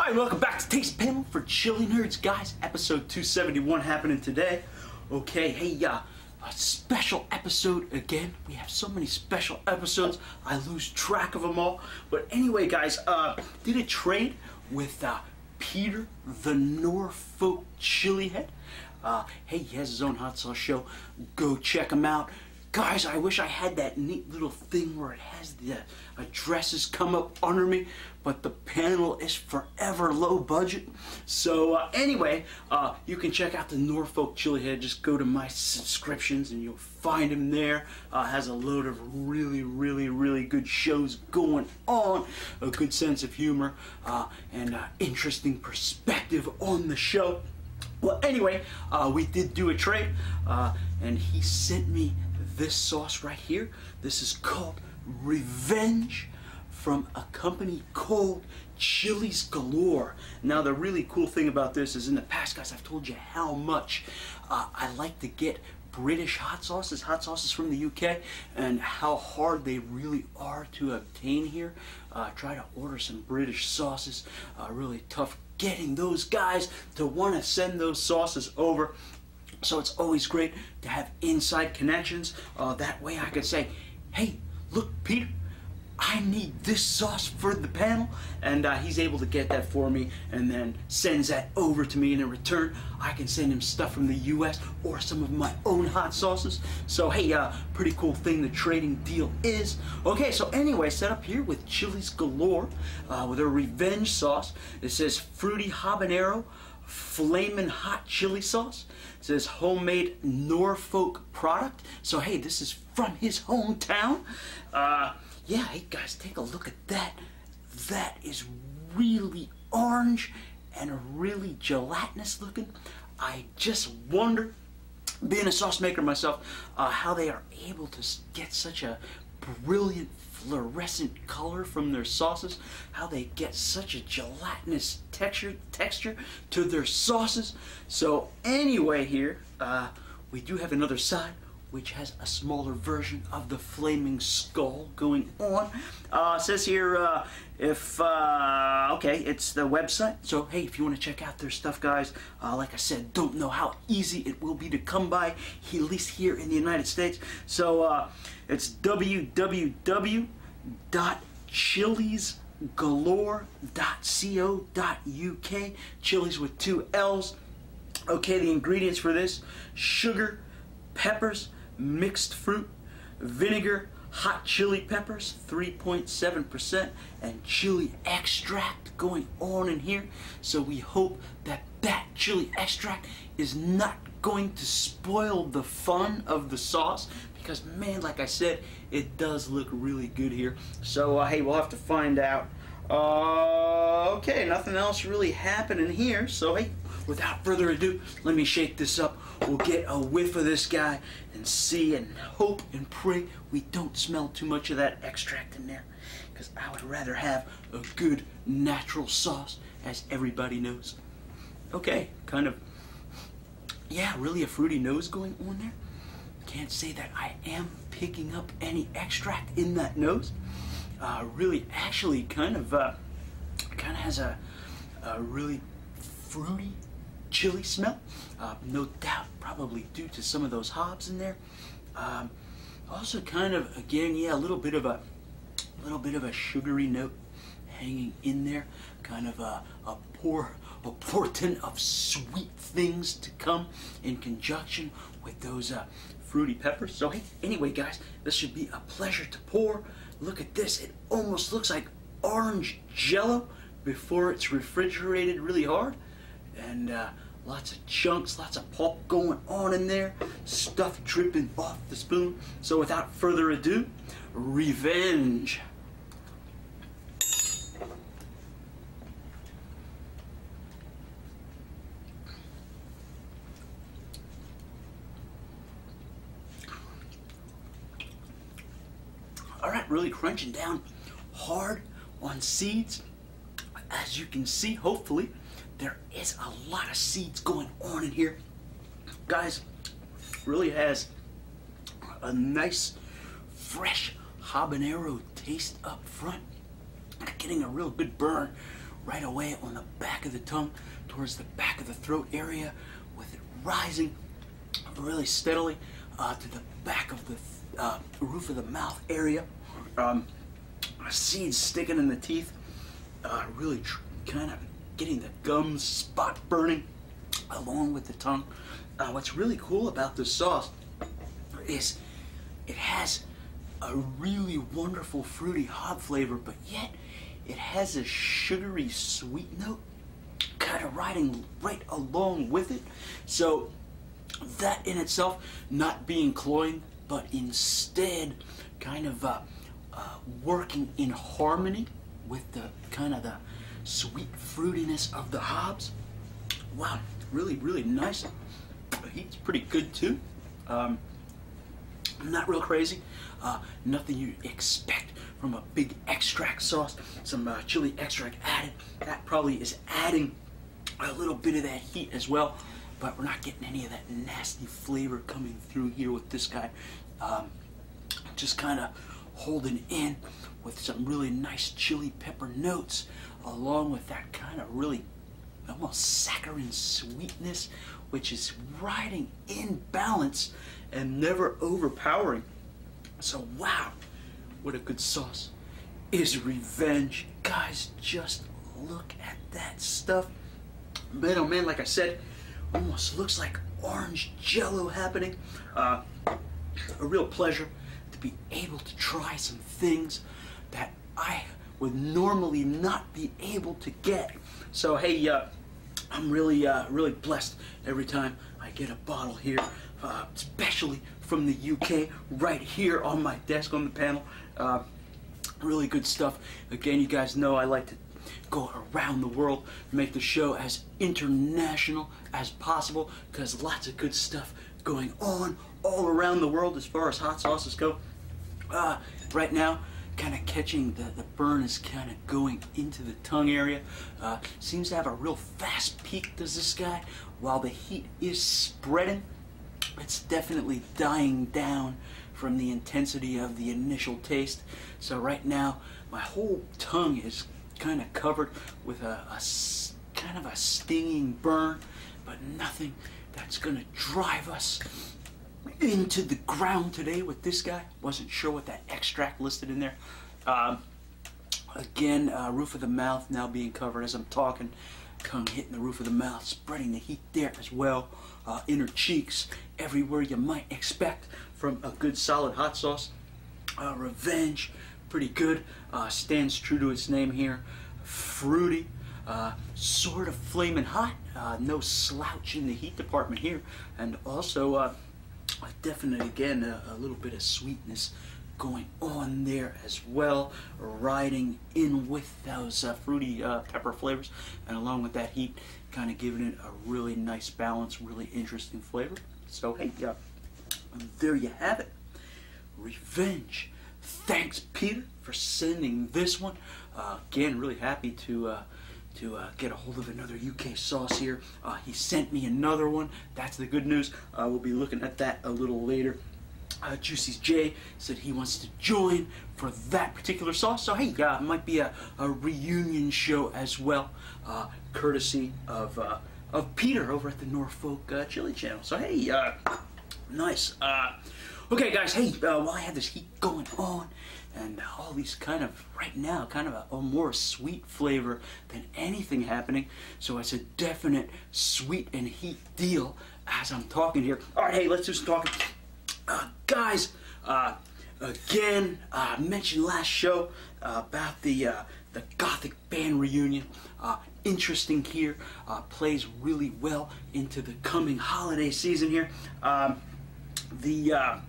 Hi, welcome back to Taste Panel for Chili Nerds, guys. Episode 271 happening today. Okay, hey, a special episode again. We have so many special episodes, I lose track of them all. But anyway, guys, did a trade with Peter the Norfolk Chili Head. Hey, he has his own hot sauce show. Go check him out. Guys, I wish I had that neat little thing where it has the addresses come up under me, but the panel is forever low budget. So anyway, you can check out the Norfolk Chili Head. Just go to my subscriptions and you'll find him there. Has a load of really good shows going on, a good sense of humor, and interesting perspective on the show. Well, anyway, we did do a trade, and he sent me this sauce right here. This is called Revenge from a company called Chilies Galore. Now, the really cool thing about this is in the past, guys, I've told you how much I like to get British hot sauces from the UK, and how hard they really are to obtain here. Try to order some British sauces, really tough getting those guys to want to send those sauces over. So it's always great to have inside connections. That way I could say, hey, look, Peter, I need this sauce for the panel, and he's able to get that for me and then sends that over to me, and in return I can send him stuff from the US or some of my own hot sauces. So hey, pretty cool thing the trading deal is. Okay, so anyway, set up here with Chilies Galore with a Revenge sauce. It says fruity habanero flamin' hot chili sauce. It says homemade Norfolk product. So hey, this is from his hometown. Yeah, hey guys, take a look at that. That is really orange and really gelatinous looking. I just wonder, being a sauce maker myself, how they are able to get such a brilliant fluorescent color from their sauces, how they get such a gelatinous texture to their sauces. So anyway, here we do have another side which has a smaller version of the flaming skull going on. Says here, okay, it's the website. So hey, if you want to check out their stuff, guys, like I said, don't know how easy it will be to come by, at least here in the United States. So it's www.chiliesgalore.co.uk. Chilies with 2 L's. Okay, the ingredients for this: sugar, peppers, mixed fruit, vinegar, hot chili peppers, 3.7%, and chili extract going on in here. So we hope that that chili extract is not going to spoil the fun of the sauce, because man, like I said, it does look really good here. So hey, we'll have to find out. Okay, nothing else really happening here. So hey, without further ado, let me shake this up. We'll get a whiff of this guy and see and hope and pray we don't smell too much of that extract in there, because I would rather have a good natural sauce, as everybody knows. Okay, kind of, yeah, really a fruity nose going on there. Can't say that I am picking up any extract in that nose. Really, actually, kind of has a really fruity chili smell. No doubt, probably due to some of those hops in there. Also, kind of, again, yeah, a little bit of a sugary note hanging in there. Kind of a portent of sweet things to come in conjunction with those fruity peppers. So hey, anyway, guys, this should be a pleasure to pour. Look at this. It almost looks like orange jello before it's refrigerated really hard. And lots of chunks, lots of pulp going on in there, stuff dripping off the spoon. So without further ado, Revenge. All right, really crunching down hard on seeds. As you can see, hopefully, there is a lot of seeds going on in here. Guys, really has a nice, fresh habanero taste up front. Getting a real good burn right away on the back of the tongue, towards the back of the throat area, with it rising really steadily to the back of the roof of the mouth area. Seeds sticking in the teeth, really kind of getting the gums spot burning along with the tongue. What's really cool about this sauce is it has a really wonderful fruity hop flavor, but yet it has a sugary sweet note kind of riding right along with it. So that in itself not being cloying, but instead kind of working in harmony with the kind of the sweet fruitiness of the hops. Wow, really, really nice. The heat's pretty good too. Not real crazy. Nothing you expect from a big extract sauce. Some chili extract added. That probably is adding a little bit of that heat as well, but we're not getting any of that nasty flavor coming through here with this guy. Just kind of holding in with some really nice chili pepper notes, along with that kind of really almost saccharine sweetness, which is riding in balance and never overpowering. So wow, what a good sauce is Revenge. Guys, just look at that stuff. Man, oh man, like I said, almost looks like orange jello happening. A real pleasure to be able to try some things that I would normally not be able to get. So hey, I'm really blessed every time I get a bottle here, especially from the UK, right here on my desk on the panel. Really good stuff. Again, you guys know I like to go around the world, make the show as international as possible, because lots of good stuff going on all around the world as far as hot sauces go. Right now, kind of catching the burn is kind of going into the tongue area. Seems to have a real fast peak, does this guy. While the heat is spreading, it's definitely dying down from the intensity of the initial taste. So right now, my whole tongue is kind of covered with a kind of a stinging burn, but nothing that's gonna drive us into the ground today with this guy. Wasn't sure what that extract listed in there. Again, roof of the mouth now being covered as I'm talking. Tongue hitting the roof of the mouth, spreading the heat there as well. Inner cheeks, everywhere you might expect from a good solid hot sauce. Revenge, pretty good. Stands true to its name here. Fruity, sort of flaming hot. No slouch in the heat department here. And also, definitely, again, a little bit of sweetness going on there as well, riding in with those fruity pepper flavors, and along with that heat, kind of giving it a really nice balance, really interesting flavor. So hey, there you have it. Revenge. Thanks, Peter, for sending this one. Again, really happy to get a hold of another UK sauce here. He sent me another one. That's the good news. We'll be looking at that a little later. Juicy's J said he wants to join for that particular sauce. So hey, it might be a reunion show as well, courtesy of Peter over at the Norfolk Chili Channel. So hey, nice. Okay, guys. Hey, while I have this heat going on and all these kind of right now, kind of a more sweet flavor than anything happening. So it's a definite sweet and heat deal as I'm talking here. All right, hey, let's do some talking. Guys, again, mentioned last show about the Gothic band reunion. Interesting here, plays really well into the coming holiday season here. The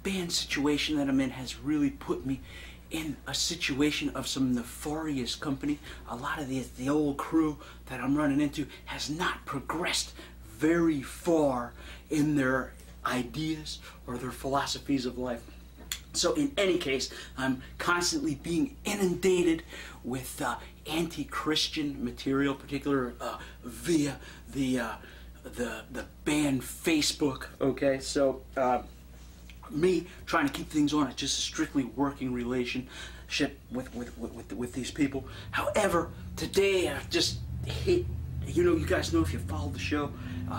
band situation that I'm in has really put me in a situation of some nefarious company. A lot of the old crew that I'm running into has not progressed very far in their ideas or their philosophies of life. So in any case, I'm constantly being inundated with anti-Christian material, particular via the band Facebook. Okay, so me trying to keep things on a just strictly working relationship shit with these people. However, today I just hit. You know, you guys know if you follow the show,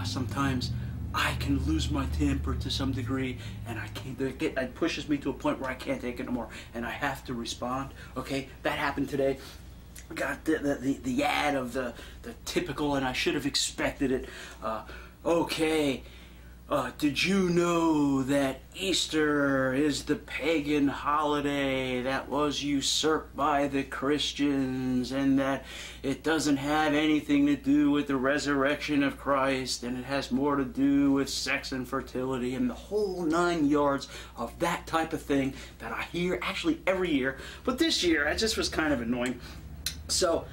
sometimes I can lose my temper to some degree, and I can't. It pushes me to a point where I can't take it anymore, and I have to respond. Okay, that happened today. Got the ad of the typical, and I should have expected it. Okay. Did you know that Easter is the pagan holiday that was usurped by the Christians, and that it doesn't have anything to do with the resurrection of Christ, and it has more to do with sex and fertility and the whole 9 yards of that type of thing that I hear actually every year. But this year, it just was kind of annoying. So,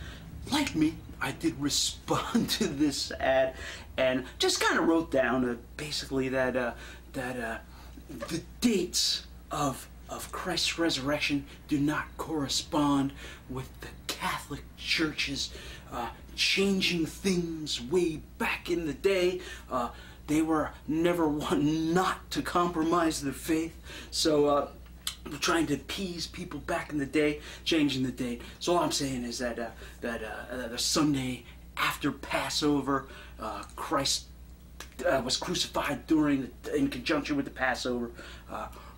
like me, I did respond to this ad and just kind of wrote down basically that the dates of Christ's resurrection do not correspond with the Catholic Church's changing things way back in the day. They were never one not to compromise their faith. So trying to appease people back in the day, changing the date. So all I'm saying is that the Sunday after Passover, Christ was crucified in conjunction with the Passover.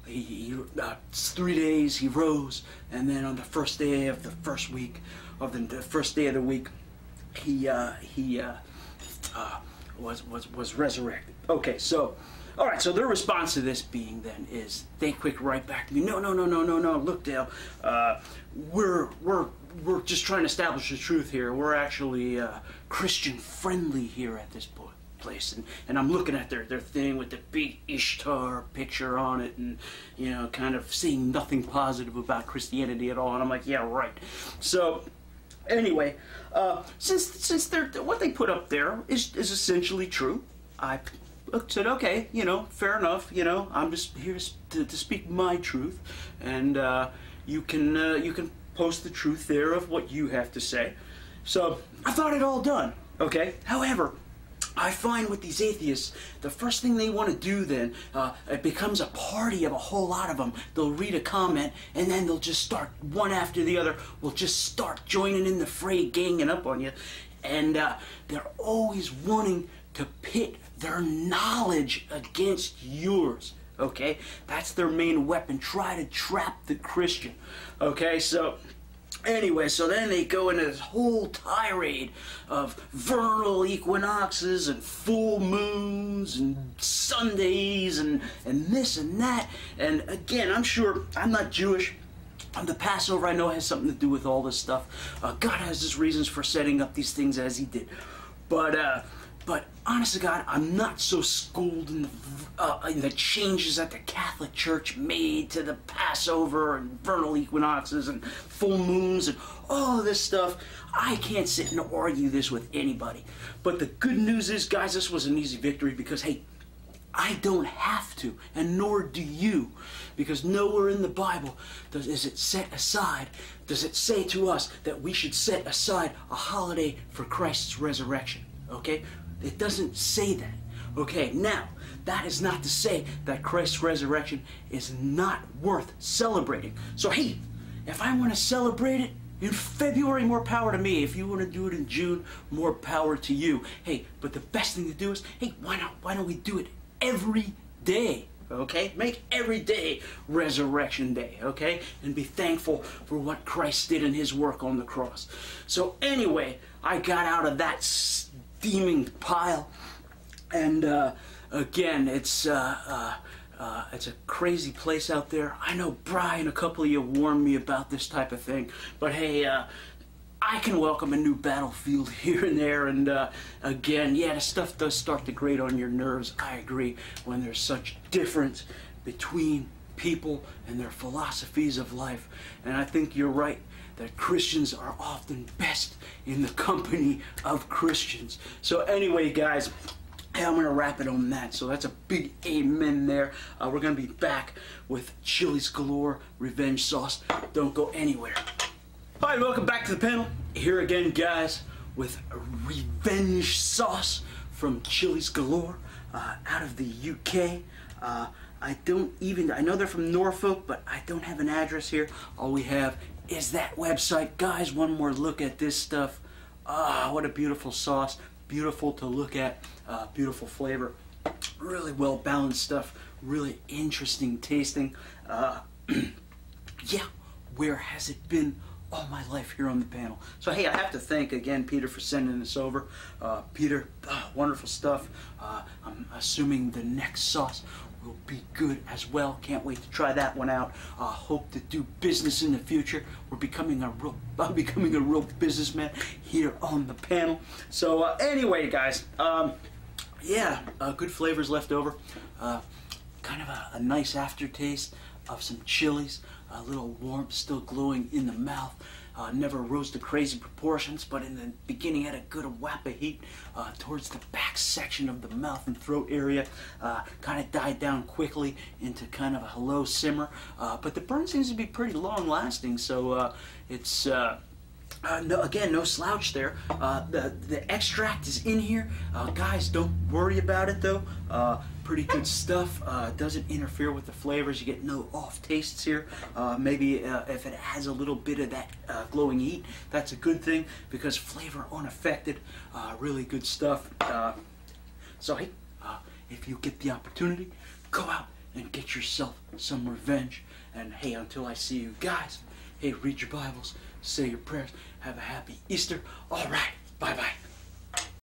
3 days he rose, and then on the first day of the first week of the first day of the week, he was resurrected. Okay, so. All right, so their response to this being then is they quick right back to me. No. Look, Dale, we're just trying to establish the truth here. We're actually Christian friendly here at this place, and I'm looking at their thing with the big Ishtar picture on it, and you know, kind of saying nothing positive about Christianity at all. And I'm like, yeah, right. So anyway, since what they put up there is essentially true, I said, okay, you know, fair enough, you know, I'm just here to speak my truth, and you can post the truth there of what you have to say. So I thought it all done, okay? However, I find with these atheists, the first thing they want to do then, it becomes a party of a whole lot of them. They'll read a comment, and then they'll just start, one after the other, will just start joining in the fray, ganging up on you. And they're always wanting to pit their knowledge against yours, okay? That's their main weapon, try to trap the Christian, okay? So anyway, so then they go into this whole tirade of vernal equinoxes and full moons and Sundays and this and that. And again, I'm sure, I'm not Jewish. The Passover, I know, has something to do with all this stuff. God has his reasons for setting up these things as he did. But honest to God, I'm not so schooled in the changes that the Catholic Church made to the Passover and vernal equinoxes and full moons and all of this stuff. I can't sit and argue this with anybody. But the good news is, guys, this was an easy victory because, hey, I don't have to, and nor do you, because nowhere in the Bible does it say to us that we should set aside a holiday for Christ's resurrection, okay? It doesn't say that. Okay, now, that is not to say that Christ's resurrection is not worth celebrating. So, hey, if I want to celebrate it in February, more power to me. If you want to do it in June, more power to you. Hey, but the best thing to do is, hey, why don't we do it every day? Okay? Make every day Resurrection Day, okay? And be thankful for what Christ did in his work on the cross. So anyway, I got out of that steaming pile, and again, it's a crazy place out there. I know Brian, a couple of you warned me about this type of thing, but hey, I can welcome a new battlefield here and there, and again, yeah, the stuff does start to grate on your nerves. I agree, when there's such difference between people and their philosophies of life, and I think you're right that Christians are often best in the company of Christians. So anyway, guys, hey, I'm gonna wrap it on that. So that's a big amen there. We're gonna be back with Chili's Galore Revenge Sauce. Don't go anywhere. All right, welcome back to the panel. Here again, guys, with Revenge Sauce from Chili's Galore out of the UK. I know they're from Norfolk, but I don't have an address here. All we have is that website. Guys, one more look at this stuff. Ah, what a beautiful sauce. Beautiful to look at. Beautiful flavor. Really well balanced stuff. Really interesting tasting. Yeah, where has it been all my life here on the panel? So hey, I have to thank again Peter for sending this over. Peter, wonderful stuff. I'm assuming the next sauce will be good as well. Can't wait to try that one out. Hope to do business in the future. I'm becoming a real businessman here on the panel. So anyway, guys, yeah, good flavors left over. Kind of a nice aftertaste of some chilies. A little warmth still glowing in the mouth. Never rose to crazy proportions, but in the beginning had a good whap of heat towards the back section of the mouth and throat area. Kind of died down quickly into kind of a low simmer. But the burn seems to be pretty long lasting, so it's no slouch there. The extract is in here. Guys, don't worry about it though. Pretty good stuff. Doesn't interfere with the flavors. You get no off tastes here. Maybe if it has a little bit of that glowing heat, that's a good thing because flavor unaffected. Really good stuff. So hey, if you get the opportunity, go out and get yourself some revenge. And hey, until I see you guys, hey, read your Bibles, say your prayers, have a happy Easter. All right, bye-bye.